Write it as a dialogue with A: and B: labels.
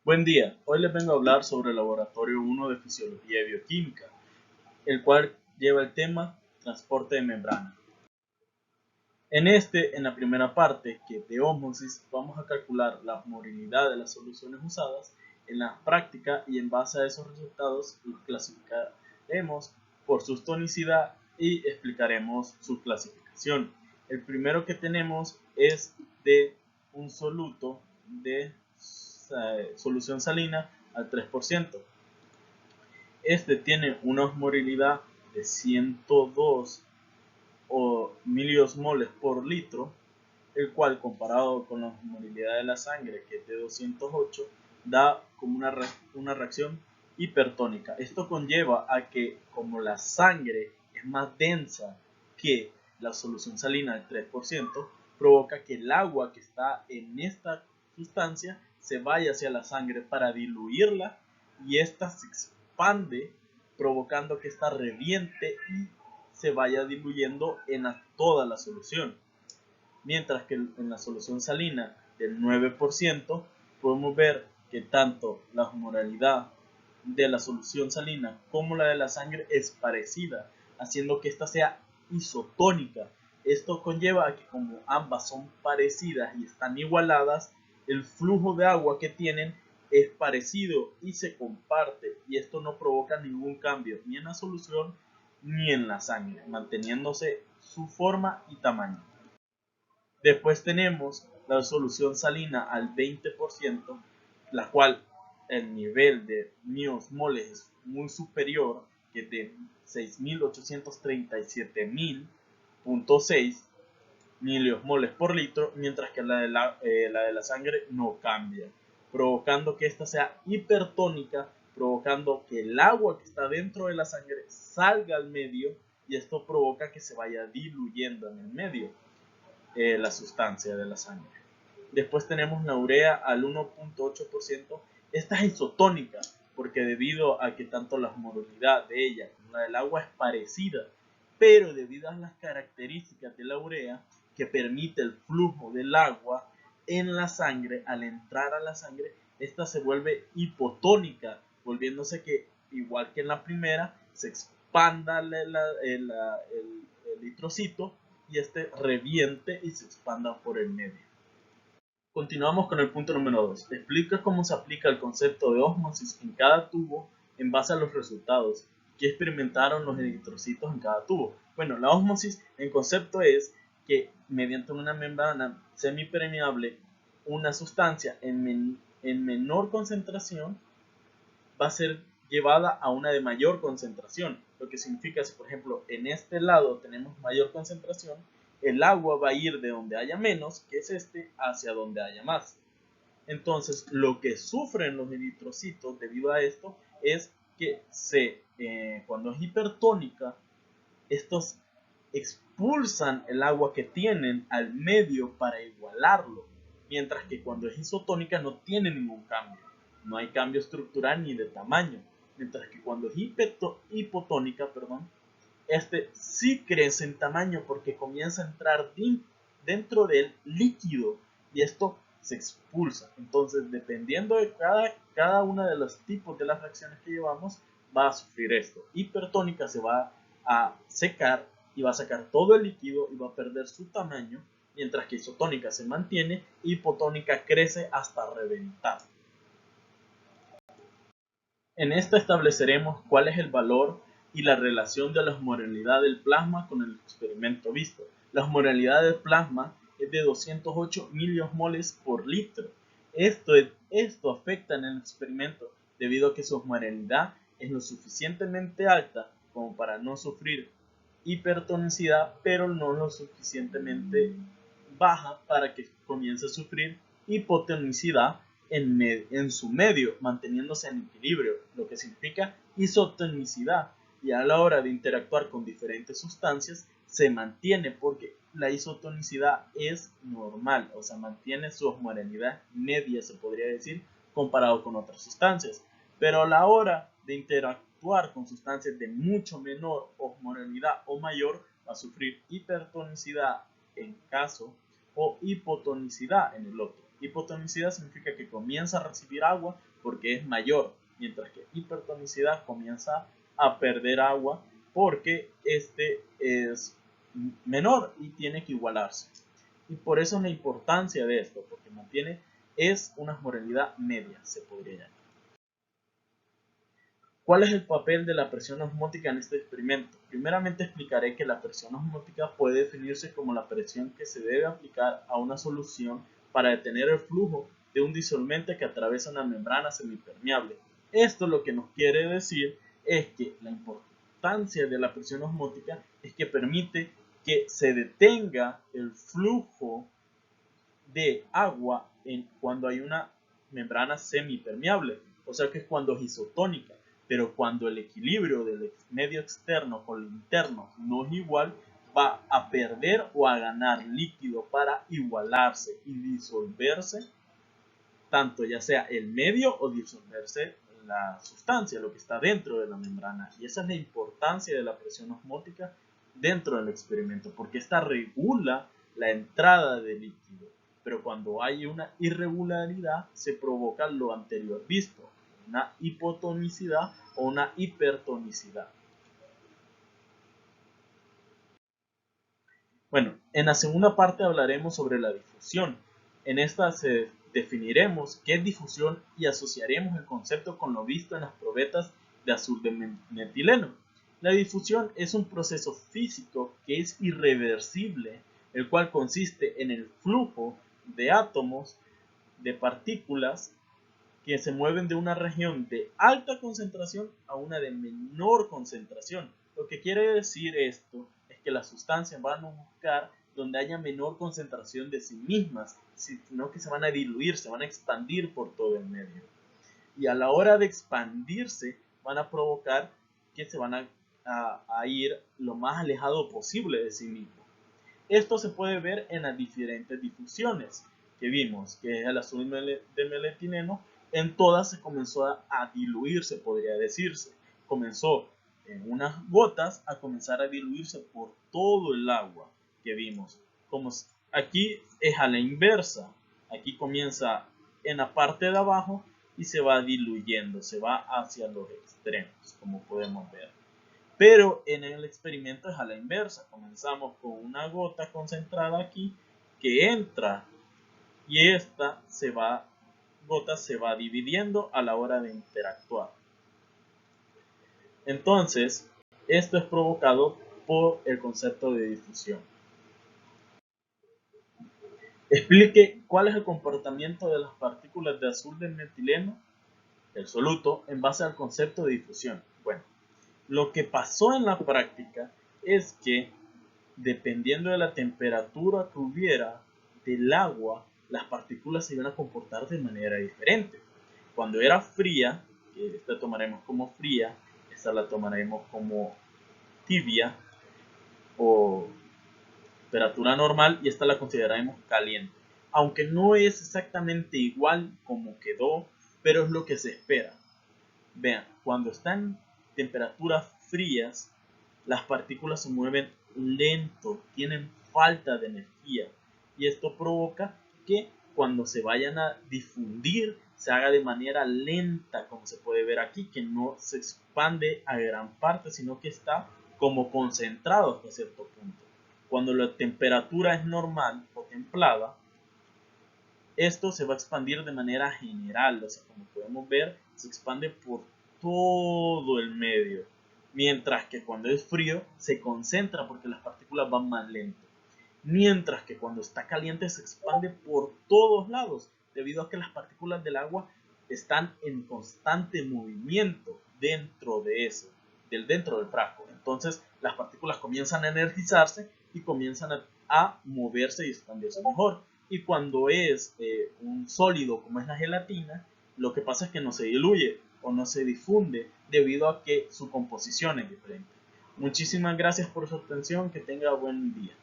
A: Buen día, hoy les vengo a hablar sobre el Laboratorio 1 de Fisiología y Bioquímica, el cual lleva el tema transporte de membrana. En la primera parte, que es de ósmosis, vamos a calcular la movilidad de las soluciones usadas en la práctica y en base a esos resultados los clasificaremos por su tonicidad y explicaremos su clasificación. El primero que tenemos es de un soluto de solución salina al 3%. Este tiene una osmolaridad de 102 miliosmoles por litro, el cual comparado con la osmolaridad de la sangre, que es de 208, da como una reacción hipertónica. Esto conlleva a que, como la sangre es más densa que la solución salina del 3%, provoca que el agua que está en esta sustancia se vaya hacia la sangre para diluirla y esta se expande, provocando que esta reviente y se vaya diluyendo en toda la solución. Mientras que en la solución salina del 9% podemos ver que tanto la osmolaridad de la solución salina como la de la sangre es parecida, haciendo que esta sea isotónica. Esto conlleva a que como ambas son parecidas y están igualadas, el flujo de agua que tienen es parecido y se comparte, y esto no provoca ningún cambio ni en la solución ni en la sangre, manteniéndose su forma y tamaño. Después tenemos la solución salina al 20%, la cual el nivel de miosmoles es muy superior, que es de 6.837.000.6 miliosmoles por litro, mientras que la de la sangre no cambia, provocando que esta sea hipertónica, provocando que el agua que está dentro de la sangre salga al medio, y esto provoca que se vaya diluyendo en el medio la sustancia de la sangre. Después tenemos la urea al 1.8%. Esta es isotónica porque debido a que tanto la osmolaridad de ella como la del agua es parecida, pero debido a las características de la urea que permite el flujo del agua en la sangre, al entrar a la sangre, esta se vuelve hipotónica, volviéndose que, igual que en la primera, se expanda el eritrocito y este reviente y se expanda por el medio. Continuamos con el punto número 2. Explica cómo se aplica el concepto de ósmosis en cada tubo en base a los resultados que experimentaron los eritrocitos en cada tubo. Bueno, la ósmosis en concepto es que mediante una membrana semipermeable, una sustancia en menor concentración va a ser llevada a una de mayor concentración, lo que significa si por ejemplo en este lado tenemos mayor concentración, el agua va a ir de donde haya menos, que es este, hacia donde haya más. Entonces lo que sufren los eritrocitos debido a esto es que cuando es hipertónica, estos expulsan el agua que tienen al medio para igualarlo, mientras que cuando es isotónica no tiene ningún cambio, no hay cambio estructural ni de tamaño, mientras que cuando es hipotónica, este sí crece en tamaño porque comienza a entrar dentro del líquido y esto se expulsa. Entonces, dependiendo de cada una de los tipos de las reacciones que llevamos, va a sufrir esto. Hipertónica se va a secar y va a sacar todo el líquido y va a perder su tamaño, mientras que isotónica se mantiene, hipotónica crece hasta reventar. En esta estableceremos cuál es el valor y la relación de la osmolaridad del plasma con el experimento visto. La osmolaridad del plasma es de 208 miliosmoles por litro. Esto afecta en el experimento debido a que su osmolaridad es lo suficientemente alta como para no sufrir hipertonicidad, pero no lo suficientemente baja para que comience a sufrir hipotonicidad en su medio, manteniéndose en equilibrio, lo que significa isotonicidad, y a la hora de interactuar con diferentes sustancias se mantiene porque la isotonicidad es normal, o sea, mantiene su osmolaridad media, se podría decir, comparado con otras sustancias. Pero a la hora de interactuar con sustancias de mucho menor osmolaridad o mayor, va a sufrir hipertonicidad en caso o hipotonicidad en el otro. Hipotonicidad significa que comienza a recibir agua porque es mayor, mientras que hipertonicidad comienza a perder agua porque este es menor y tiene que igualarse. Y por eso es la importancia de esto, porque mantiene, es una osmolaridad media, se podría llamar. ¿Cuál es el papel de la presión osmótica en este experimento? Primeramente explicaré que la presión osmótica puede definirse como la presión que se debe aplicar a una solución para detener el flujo de un disolvente que atraviesa una membrana semipermeable. Esto lo que nos quiere decir es que la importancia de la presión osmótica es que permite que se detenga el flujo de agua cuando hay una membrana semipermeable, o sea que es cuando es isotónica, pero cuando el equilibrio del medio externo con el interno no es igual, va a perder o a ganar líquido para igualarse y disolverse, tanto ya sea el medio o disolverse la sustancia, lo que está dentro de la membrana. Y esa es la importancia de la presión osmótica dentro del experimento, porque esta regula la entrada de líquido. Pero cuando hay una irregularidad, se provoca lo anterior visto, una hipotonicidad o una hipertonicidad. Bueno, en la segunda parte hablaremos sobre la difusión. En esta definiremos qué es difusión y asociaremos el concepto con lo visto en las probetas de azul de metileno. La difusión es un proceso físico que es irreversible, el cual consiste en el flujo de átomos, de partículas, que se mueven de una región de alta concentración a una de menor concentración. Lo que quiere decir esto es que las sustancias van a buscar donde haya menor concentración de sí mismas, sino que se van a diluir, se van a expandir por todo el medio. Y a la hora de expandirse van a provocar que se van a ir lo más alejado posible de sí mismos. Esto se puede ver en las diferentes difusiones que vimos, que es el azul de metileno. En todas se comenzó a diluirse, podría decirse. Comenzó en unas gotas a comenzar a diluirse por todo el agua que vimos. Como aquí es a la inversa. Aquí comienza en la parte de abajo y se va diluyendo, se va hacia los extremos, como podemos ver. Pero en el experimento es a la inversa. Comenzamos con una gota concentrada aquí que entra y esta gota se va dividiendo a la hora de interactuar. Entonces, esto es provocado por el concepto de difusión. Explique cuál es el comportamiento de las partículas de azul del metileno, el soluto, en base al concepto de difusión. Bueno, lo que pasó en la práctica es que dependiendo de la temperatura que hubiera del agua, las partículas se iban a comportar de manera diferente. Cuando era fría, que esta tomaremos como fría, esta la tomaremos como tibia o temperatura normal y esta la consideraremos caliente. Aunque no es exactamente igual como quedó, pero es lo que se espera. Vean, cuando están temperaturas frías, las partículas se mueven lento, tienen falta de energía y esto provoca que cuando se vayan a difundir se haga de manera lenta, como se puede ver aquí, que no se expande a gran parte, sino que está como concentrado hasta cierto punto. Cuando la temperatura es normal o templada, esto se va a expandir de manera general, o sea, como podemos ver, se expande por todo el medio, mientras que cuando es frío se concentra porque las partículas van más lento, mientras que cuando está caliente se expande por todos lados, debido a que las partículas del agua están en constante movimiento dentro de eso, dentro del frasco. Entonces las partículas comienzan a energizarse y comienzan a moverse y expandirse mejor. Y cuando es un sólido como es la gelatina, lo que pasa es que no se diluye o no se difunde debido a que su composición es diferente. Muchísimas gracias por su atención, que tenga buen día.